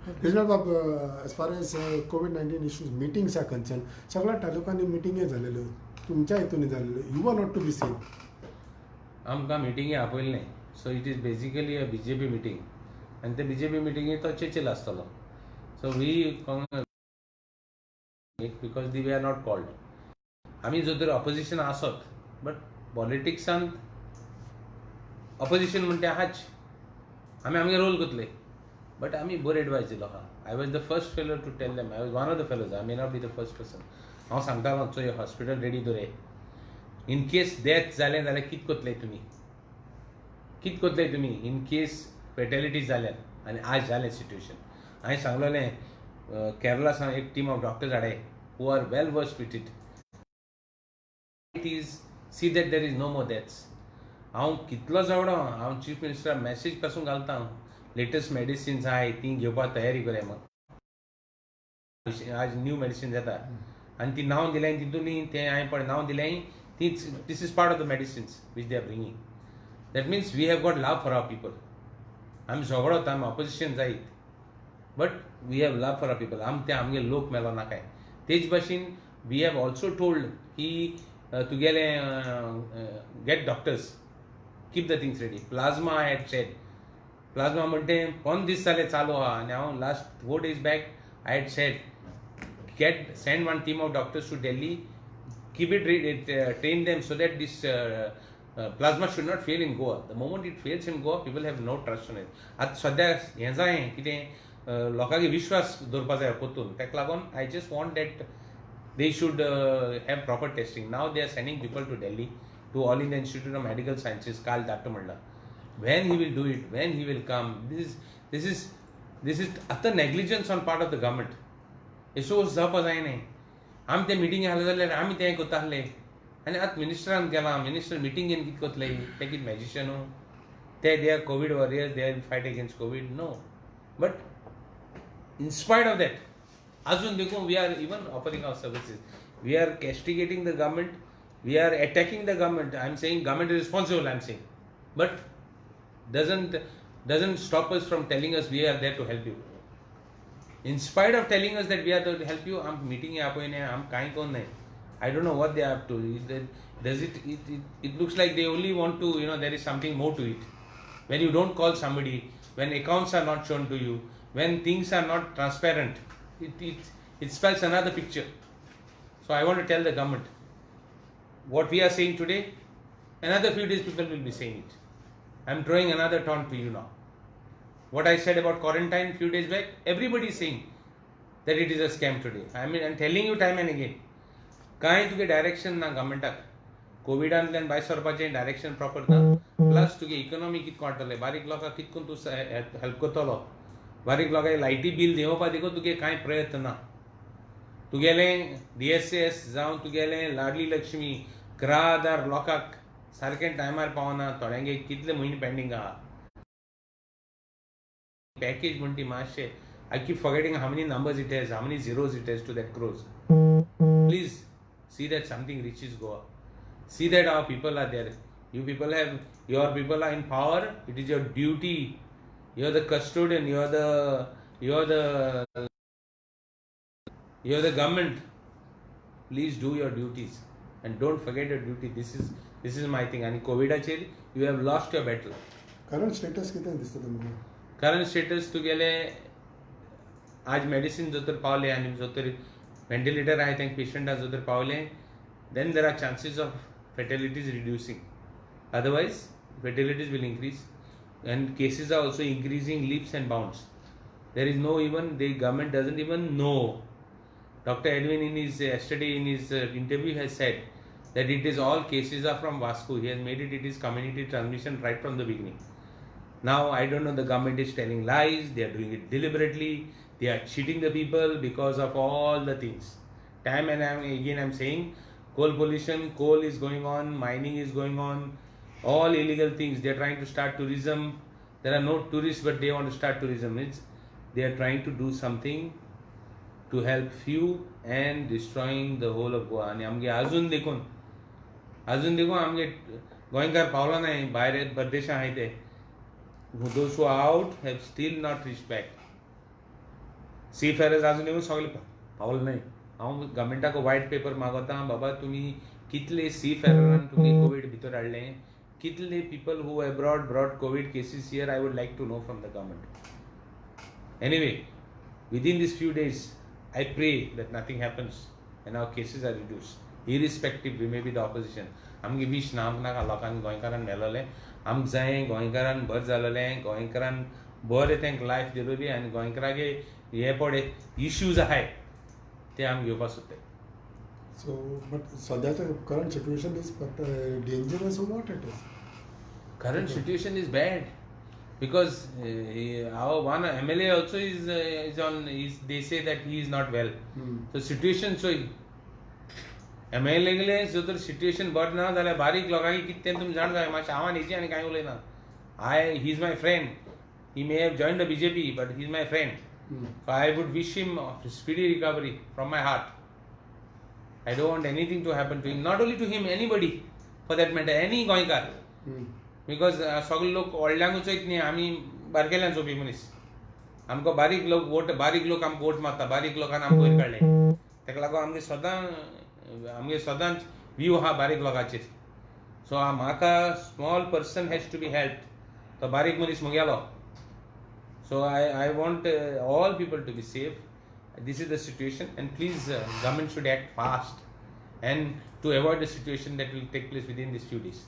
Vishnu Babu, as far as COVID-19 issues, meetings are concerned, सगळ्या तालुकांनी मिटिंगे झालेल्यो तुमच्या हितून झालेल्यो you are not to be sent आमकां मिटिंगे आपयले न्ही so it is basically a BJP meeting आनी ते BJP मिटिंगेक तो चर्चील आसतलो so we because we are not called आमी जो तरी ऑपोजिशन आसत बट पॉलिटिक्सान ऑपोजिशन म्हणटा आहाच आमी आमगे रोल करतले बट आमी बरी एडवायस दिलो आहा I was the first fellow to tell them I was one of the fellows I may not be the first person हांव सांगतालो चोय हॉस्पिटल रेडी दवरे इन केस डेथ जालें जाल्यार कितें करतले तुमी इन केस फेटेलिटीज जाल्यार आनी आज जालें सिट्युएशन हांवें सांगलोलें केरला सावन एक टीम ऑफ डॉक्टर्स हाडे who are well versed with it is see that there is no more deaths हांव कितलो जवडो हांव चीफ मिनिस्टराक मॅसेज पासून घालता लेटस्ट मेडिसिन्स आहाय ती घेवपाक तयारी करूया मग आज न्यू मेडिसिन्स येता आनी ती नांव दिलें तितून तें हांवें पळय नांव दिलें तीच this is part of the medicines which they are bringing that means we have got love for our people आमी झगडोत आमी ऑपोजिशन जायत but we have love for our people ते आमगे लोक मेलो नाकाय तेच भाशेन वी हॅव ऑल्सो टोल्ड की तुगेले get doctors keep the things ready plasma I had said plasma म्हणटे 5 दीस जाले चालू आहा आनी हांव last 4 days back I had said send one team of doctors to Delhi, keep it train them so that this plasma should not fail in Goa. The moment it fails in Goa, people have no trust on it. आतां सद्या हें जाय कितें लोकांगे विश्वास दवरपा जाय पोतून ताका लागून I just want that they should have proper testing. Now they are sending people to Delhi, to All India Institute of Medical Sciences, काल धाडटा म्हणला. When he will do it, when he will come, this is utter negligence on part of the government. एसो जावपा जायनाय आमी ते मिटिंगे आहले जाल्यार आमी तें करता आहले आनी आतां मिनिस्टरान गेला मिनिस्टर मिटिंगेन कितें करतले ते कितें मॅजिशियन ते they are COVID warriors they are fight against COVID no but in spite of that अजून देखून we are even offering our services we are castigating the government we are attacking the government I am saying government is responsible I am saying but doesn't stop us from telling us we are there to help you. In spite of telling us that we are there to help you, I'm meeting appointment, I'm kind kon nahi. I don't know what they are up to. It looks like they only want to, there is something more to it. When you don't call somebody, when accounts are not shown to you, when things are not transparent, it spells another picture. So I want to tell the government, what we are saying today, another few days people will be saying it. I'm throwing another taunt to you now. What I said about quarantine few days back, everybody is saying that it is a scam today. I mean, I'm telling you time and again. कांय तुगे direction ना गव्हर्मेंटाक कोविडांतल्यान भायर सरपाचें direction proper ना plus तुगे economy कितको वाडटलें बारीक लोकांक कितकोन तूं हेल्प करतलो बारीक लोकांक लायटी बील देंवोवपा देखून तुगे कांय प्रयत्न ना तुगेलें DSS जावं तुगेलें लाडली लक्ष्मी 11,000 लोकांक सारकें टायमार पावना थोड्यांगे कितले म्हयने पेंडींग आहा पैकेज म्हणटी मातशें I keep forgetting how many numbers it has, how many zeros it has to that crores. Please see that something reaches Goa. See that our people are there. Your people are in power. It is your duty. You are the custodian. You are the government. Please do your duties and don't forget your duty. This is my thing. And COVID you have lost your battle. Current status कितें दिसता तुमकां current status तुगेले आज medicine जो तर पावले आनी जो तर वेंटिलेटर आहाय तेंक पेशंट जो तर Pawle then there are chances of fatalities reducing. Otherwise, fatalities will increase and cases are also increasing leaps and bounds. There is no the government doesn't even know. Dr. Edwin yesterday in his interview has said that it is all cases are from Vasco. He has made it is community transmission right from the beginning. Now, I don't know, the government is telling lies, they are doing it deliberately, they are cheating the people because of all the things. Time and again I'm saying, coal pollution, coal is going on, mining is going on, all illegal things. They are trying to start tourism. There are no tourists, but they want to start tourism. They are trying to do something to help few and destroying the whole of Goa. आणि आमगे अजून देखून आमगे गोंयकार Paulo नाही भायर परदेशां आहाय ते those who are out have still not reached back. सी फेअरर्स अजून येऊन सगळे पावल नाही. हांव गव्हर्मेंटाक व्हायट पेपर मागोता, बाबा तुम्ही कितले सी फेअररान तुम्ही कोविड भितर हाडले, कितले people who brought Covid cases here, I would like to know from the government. Anyway, within these few days, I pray that nothing happens and our cases are reduced. Irrespective, we may be the opposition. आमगे wish ना आमकां लोकांक गोंयकारांक मेलोले, आमकां जाय गोंयकारांक बरें जालोलें, गोंयकारांक बरें तांकां लायफ दिलोली आनी गोंयकारांगे हे पडे इश्यूज आहाय ते आमी घेवपाक सोदताय. सो बट सद्याचं current situation is dangerous what it is. Current situation is bad because our one MLA also is on. They say that he is not well. So situation so MLA गेले जो तर situation बरें ना जाल्यार बारीक लोकांक कितें तुमी जाण जाय मातशें आवाज हेजी आनी कांय उलयना. He is my friend. He may have joined the BJP, but he is my friend. So I would wish him a speedy recovery from my heart. I don't want anything to happen to him. Not only to him, anybody for that matter, any गोंयकार. Because सगळे लोक व्हडल्यांकूच वयत न्ही, आमी बारकेल्यांक चोवपी मनीस. आमकां बारीक लोक आमकां वोट मारता, बारीक लोकांनी आमकां वयर काडले. ताका लागून आमगे सदांच व्यू आहा बारीक लोकांचेर. सो म्हाका small person has to be help. तो बारीक मनीस मुगेलो. So I want all people to be safe. This is the situation, and please government should act fast and to avoid the situation that will take place within these few days.